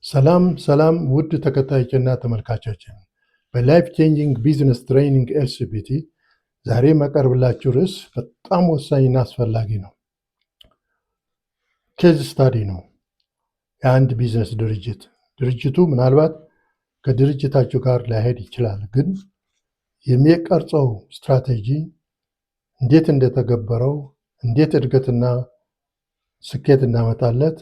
ሰላም ሰላም ውድ ተከታዮችና ተመልካቾችን በላይፍ ቼንጂንግ ቢዝነስ ትሬኒንግ ኤልሲቢቲ ዛሬ ማቀርብላችሁ ርዕስ በጣም ወሳኝና አስፈላጊ ነው። ኬዝ ስታዲ ነው። የአንድ ቢዝነስ ድርጅቱ ምናልባት ከድርጅታችሁ ጋር ላይሄድ ይችላል፣ ግን የሚቀርጸው ስትራቴጂ እንዴት እንደተገበረው፣ እንዴት እድገትና ስኬት እናመጣለት፣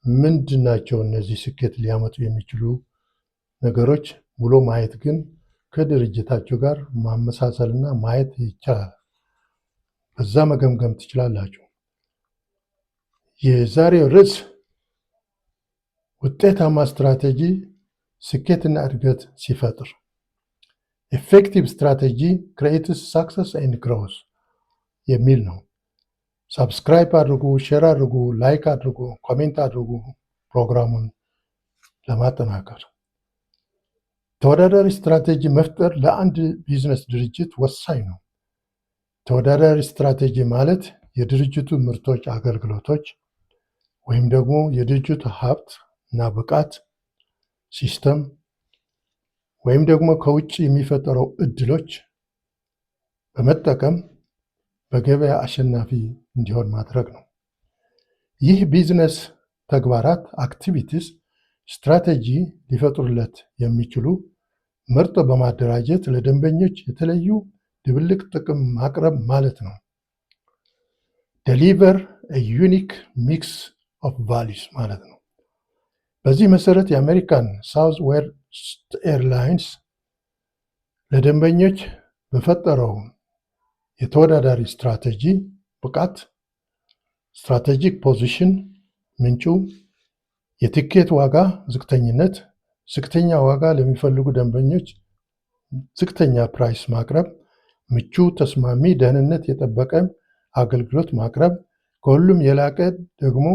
ምንድናቸው እነዚህ ስኬት ሊያመጡ የሚችሉ ነገሮች ብሎ ማየት ግን ከድርጅታችሁ ጋር ማመሳሰልና ማየት ይቻላል። በዛ መገምገም ትችላላችሁ። የዛሬው ርዕስ ውጤታማ ስትራቴጂ ስኬትና እድገት ሲፈጥር፣ ኤፌክቲቭ ስትራቴጂ ክሬትስ ሳክሰስ ኤንድ ግሮዝ የሚል ነው። ሰብስክራይብ አድርጉ፣ ሼር አድርጉ፣ ላይክ አድርጉ፣ ኮሜንት አድርጉ። ፕሮግራሙን ለማጠናከር ተወዳዳሪ ስትራቴጂ መፍጠር ለአንድ ቢዝነስ ድርጅት ወሳኝ ነው። ተወዳዳሪ ስትራቴጂ ማለት የድርጅቱ ምርቶች፣ አገልግሎቶች ወይም ደግሞ የድርጅቱ ሀብት እና ብቃት፣ ሲስተም ወይም ደግሞ ከውጭ የሚፈጠረው እድሎች በመጠቀም በገበያ አሸናፊ እንዲሆን ማድረግ ነው። ይህ ቢዝነስ ተግባራት አክቲቪቲስ ስትራቴጂ ሊፈጥሩለት የሚችሉ መርጦ በማደራጀት ለደንበኞች የተለዩ ድብልቅ ጥቅም ማቅረብ ማለት ነው። ዴሊቨር ዩኒክ ሚክስ ኦፍ ቫሊዩስ ማለት ነው። በዚህ መሰረት የአሜሪካን ሳውዝ ዌስት ኤርላይንስ ለደንበኞች በፈጠረው የተወዳዳሪ ስትራቴጂ ብቃት፣ ስትራቴጂክ ፖዚሽን፣ ምንጩ የትኬት ዋጋ ዝቅተኝነት፣ ዝቅተኛ ዋጋ ለሚፈልጉ ደንበኞች ዝቅተኛ ፕራይስ ማቅረብ፣ ምቹ፣ ተስማሚ፣ ደህንነት የጠበቀ አገልግሎት ማቅረብ፣ ከሁሉም የላቀ ደግሞ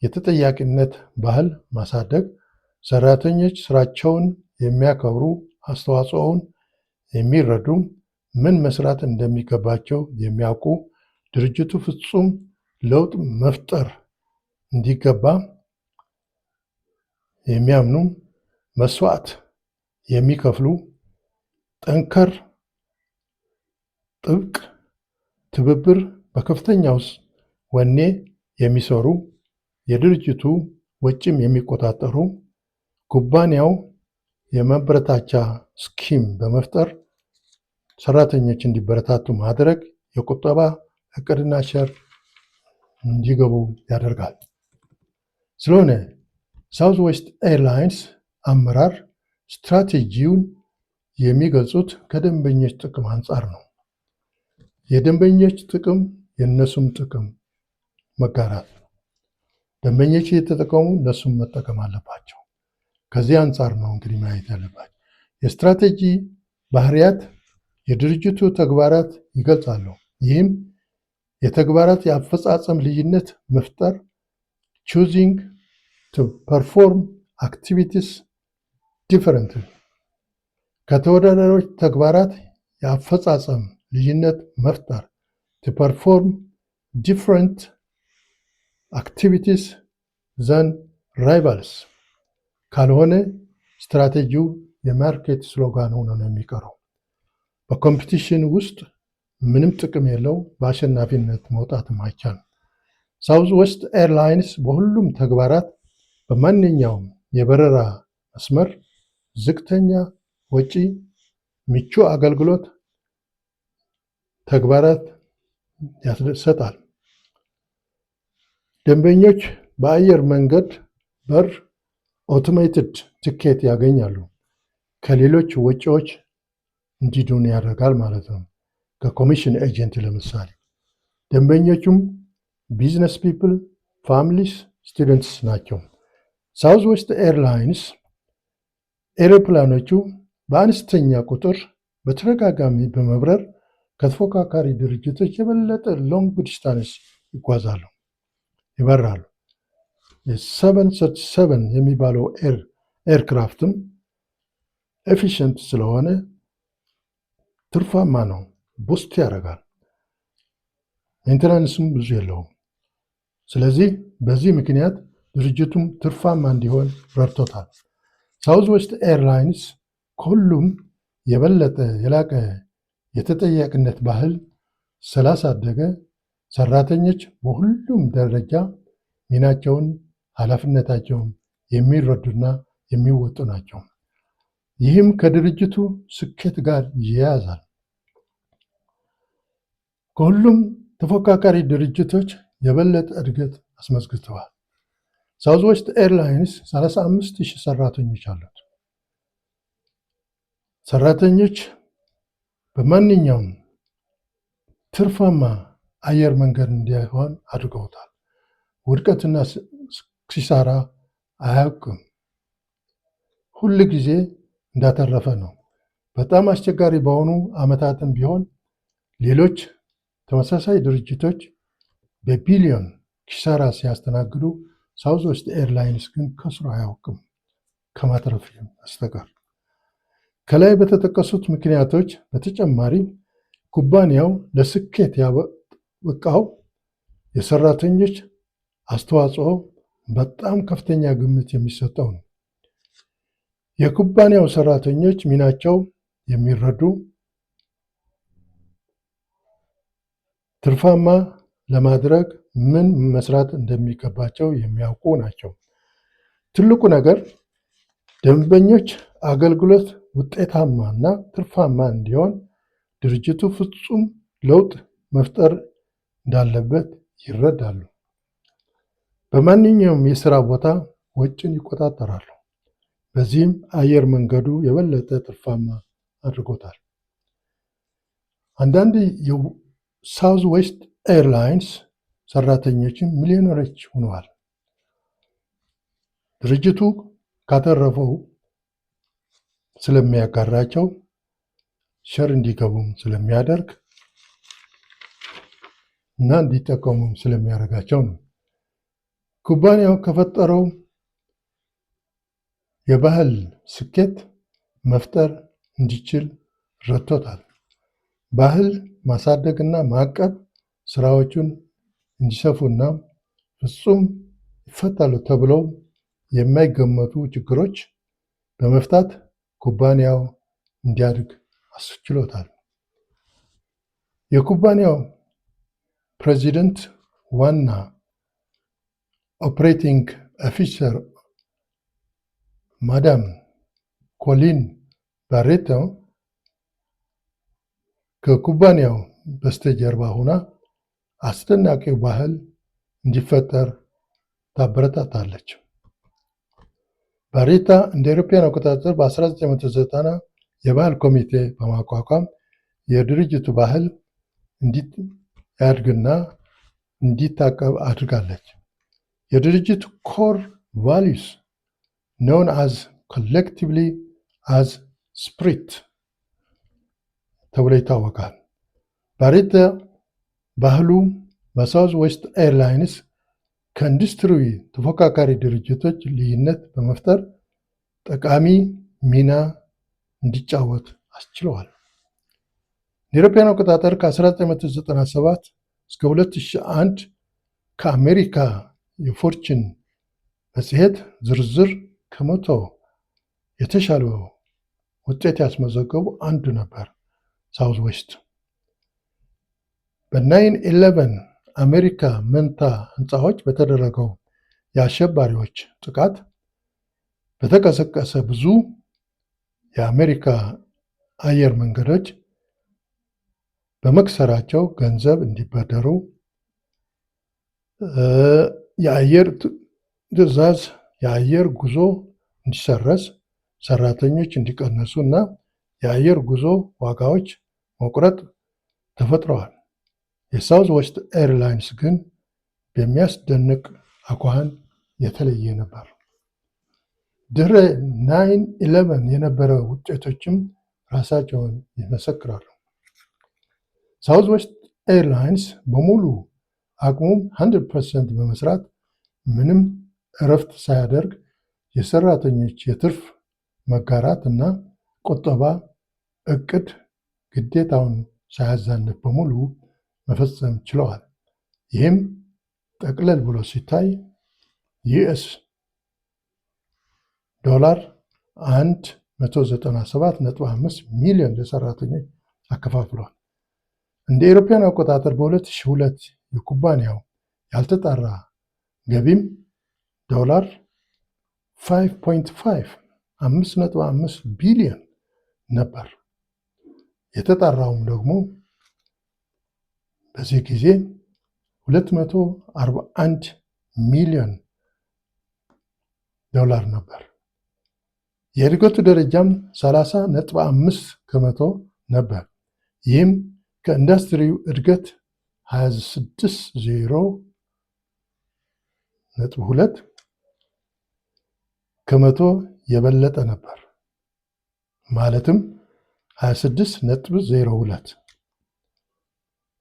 የተጠያቂነት ባህል ማሳደግ፣ ሰራተኞች ስራቸውን የሚያከብሩ፣ አስተዋጽኦውን የሚረዱ፣ ምን መስራት እንደሚገባቸው የሚያውቁ፣ ድርጅቱ ፍጹም ለውጥ መፍጠር እንዲገባ የሚያምኑ፣ መስዋዕት የሚከፍሉ፣ ጠንከር፣ ጥብቅ ትብብር በከፍተኛ ወኔ የሚሰሩ፣ የድርጅቱ ወጪም የሚቆጣጠሩ፣ ኩባንያው የማበረታቻ ስኪም በመፍጠር ሰራተኞች እንዲበረታቱ ማድረግ፣ የቁጠባ እቅድና ሸር እንዲገቡ ያደርጋል። ስለሆነ ሳውዝ ዌስት ኤርላይንስ አመራር ስትራቴጂውን የሚገልጹት ከደንበኞች ጥቅም አንጻር ነው። የደንበኞች ጥቅም የእነሱም ጥቅም መጋራት ነው። ደንበኞች እየተጠቀሙ እነሱም መጠቀም አለባቸው። ከዚህ አንጻር ነው እንግዲህ ማየት ያለባቸው። የስትራቴጂ ባህሪያት የድርጅቱ ተግባራት ይገልጻሉ። ይህም የተግባራት የአፈጻጸም ልዩነት መፍጠር፣ choosing to perform activities differently፣ ከተወዳዳሪዎች ተግባራት የአፈጻጸም ልዩነት መፍጠር፣ to perform different activities than rivals፣ ካልሆነ ስትራቴጂው የማርኬት ስሎጋን ሆኖ ነው የሚቀረው። በኮምፒቲሽን ውስጥ ምንም ጥቅም የለው፣ በአሸናፊነት መውጣትም አይቻልም። ሳውዝ ዌስት ኤርላይንስ በሁሉም ተግባራት በማንኛውም የበረራ መስመር ዝቅተኛ ወጪ፣ ምቹ አገልግሎት ተግባራት ያሰጣል። ደንበኞች በአየር መንገድ በር ኦቶሜትድ ትኬት ያገኛሉ። ከሌሎች ወጪዎች እንዲድኑ ያደርጋል ማለት ነው። ከኮሚሽን ኤጀንት ለምሳሌ። ደንበኞቹም ቢዝነስ ፒፕል፣ ፋሚሊስ፣ ስቱደንትስ ናቸው። ሳውዝ ዌስት ኤርላይንስ ኤሮፕላኖቹ በአነስተኛ ቁጥር በተደጋጋሚ በመብረር ከተፎካካሪ ድርጅቶች የበለጠ ሎንግ ዲስታንስ ይበራሉ። የ737 የሚባለው ኤርክራፍትም ኤፊሽንት ስለሆነ ትርፋማ ነው፣ ቡስት ያደርጋል፣ ሜንቴናንስም ብዙ የለውም። ስለዚህ በዚህ ምክንያት ድርጅቱም ትርፋማ እንዲሆን ረድቶታል። ሳውዝ ዌስት ኤርላይንስ ከሁሉም የበለጠ የላቀ የተጠያቂነት ባህል ስላሳደገ ሰራተኞች በሁሉም ደረጃ ሚናቸውን፣ ኃላፊነታቸውን የሚረዱና የሚወጡ ናቸው። ይህም ከድርጅቱ ስኬት ጋር ይያያዛል። ከሁሉም ተፎካካሪ ድርጅቶች የበለጠ እድገት አስመዝግበዋል። ሳውዝ ዌስት ኤርላይንስ 35,000 ሰራተኞች አሉት። ሰራተኞች በማንኛውም ትርፋማ አየር መንገድ እንዲሆን አድርገውታል። ውድቀትና ኪሳራ አያውቅም። ሁል ጊዜ እንዳተረፈ ነው። በጣም አስቸጋሪ በሆኑ ዓመታትም ቢሆን ሌሎች ተመሳሳይ ድርጅቶች በቢሊዮን ኪሳራ ሲያስተናግዱ ሳውዝ ዌስት ኤርላይንስ ግን ከስሮ አያውቅም ከማትረፍ በስተቀር። ከላይ በተጠቀሱት ምክንያቶች በተጨማሪ ኩባንያው ለስኬት ያበቃው የሰራተኞች አስተዋጽኦ በጣም ከፍተኛ ግምት የሚሰጠው ነው። የኩባንያው ሰራተኞች ሚናቸው የሚረዱ፣ ትርፋማ ለማድረግ ምን መስራት እንደሚገባቸው የሚያውቁ ናቸው። ትልቁ ነገር ደንበኞች አገልግሎት ውጤታማ እና ትርፋማ እንዲሆን ድርጅቱ ፍጹም ለውጥ መፍጠር እንዳለበት ይረዳሉ። በማንኛውም የሥራ ቦታ ወጪን ይቆጣጠራሉ። በዚህም አየር መንገዱ የበለጠ ትርፋማ አድርጎታል። አንዳንድ የሳውዝ ዌስት ኤርላይንስ ሰራተኞችን ሚሊዮነሮች ሆነዋል። ድርጅቱ ካተረፈው ስለሚያጋራቸው ሸር እንዲገቡም ስለሚያደርግ እና እንዲጠቀሙም ስለሚያደርጋቸው ነው። ኩባንያው ከፈጠረው የባህል ስኬት መፍጠር እንዲችል ረድቶታል። ባህል ማሳደግና ማቀብ ስራዎቹን እንዲሰፉና ፍጹም ይፈታሉ ተብለው የማይገመቱ ችግሮች በመፍታት ኩባንያው እንዲያድግ አስችሎታል። የኩባንያው ፕሬዚደንት ዋና ኦፕሬቲንግ ኦፊሰር ማዳም ኮሊን ባሬቶ ከኩባንያው በስተጀርባ ሆና አስደናቂው ባህል እንዲፈጠር ታበረታታለች። ባሬታ እንደ አውሮፓውያን አቆጣጠር በ1990 የባህል ኮሚቴ በማቋቋም የድርጅቱ ባህል እንዲያድግና እንዲታቀብ አድርጋለች። የድርጅቱ ኮር ቫሊዩስ known as collectively as spirit ተብሎ ይታወቃል። ባሬታ ባህሉ በሳውዝ ዌስት ኤርላይንስ ከኢንዱስትሪ ተፎካካሪ ድርጅቶች ልዩነት በመፍጠር ጠቃሚ ሚና እንዲጫወት አስችለዋል። የአውሮፓውያን አቆጣጠር ከ1997 እስከ 2001 ከአሜሪካ የፎርቹን መጽሔት ዝርዝር ከመቶ የተሻለ ውጤት ያስመዘገቡ አንዱ ነበር። ሳውዝ ዌስት በ9/11 አሜሪካ መንታ ህንፃዎች በተደረገው የአሸባሪዎች ጥቃት በተቀሰቀሰ ብዙ የአሜሪካ አየር መንገዶች በመክሰራቸው ገንዘብ እንዲበደሩ፣ የአየር ትዕዛዝ የአየር ጉዞ እንዲሰረዝ፣ ሰራተኞች እንዲቀነሱ እና የአየር ጉዞ ዋጋዎች መቁረጥ ተፈጥረዋል። የሳውዝ ዌስት ኤርላይንስ ግን በሚያስደንቅ አኳኋን የተለየ ነበር። ድህረ 9/11 የነበረ ውጤቶችም ራሳቸውን ይመሰክራሉ። ሳውዝ ዌስት ኤርላይንስ በሙሉ አቅሙም 100% በመስራት ምንም እረፍት ሳያደርግ የሰራተኞች የትርፍ መጋራት እና ቁጠባ እቅድ ግዴታውን ሳያዛንፍ በሙሉ መፈጸም ችለዋል። ይህም ጠቅለል ብሎ ሲታይ ዩኤስ ዶላር 197.5 ሚሊዮን ለሰራተኞች አከፋፍሏል። እንደ አውሮፓውያን አቆጣጠር በ2002 የኩባንያው ያልተጣራ ገቢም ዶላር 5.5 ቢሊዮን ነበር። የተጣራውም ደግሞ በዚህ ጊዜ 241 ሚሊዮን ዶላር ነበር። የእድገቱ ደረጃም 30.5 ከመቶ ነበር። ይህም ከኢንዱስትሪው እድገት 26.2 ከመቶ የበለጠ ነበር። ማለትም 26.02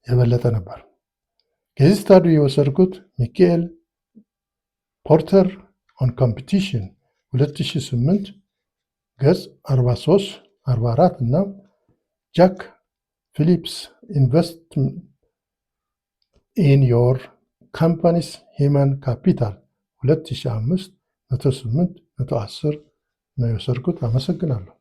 የበለጠ ነበር። ከዚህ ስታዲ የወሰድኩት ሚካኤል ፖርተር ኦን ኮምፒቲሽን 2008 ገጽ 43-44 እና ጃክ ፊሊፕስ ኢንቨስት ኢን ዮር ካምፓኒስ ሂውማን ካፒታል 2005 108-110 ነው የወሰድኩት። አመሰግናለሁ።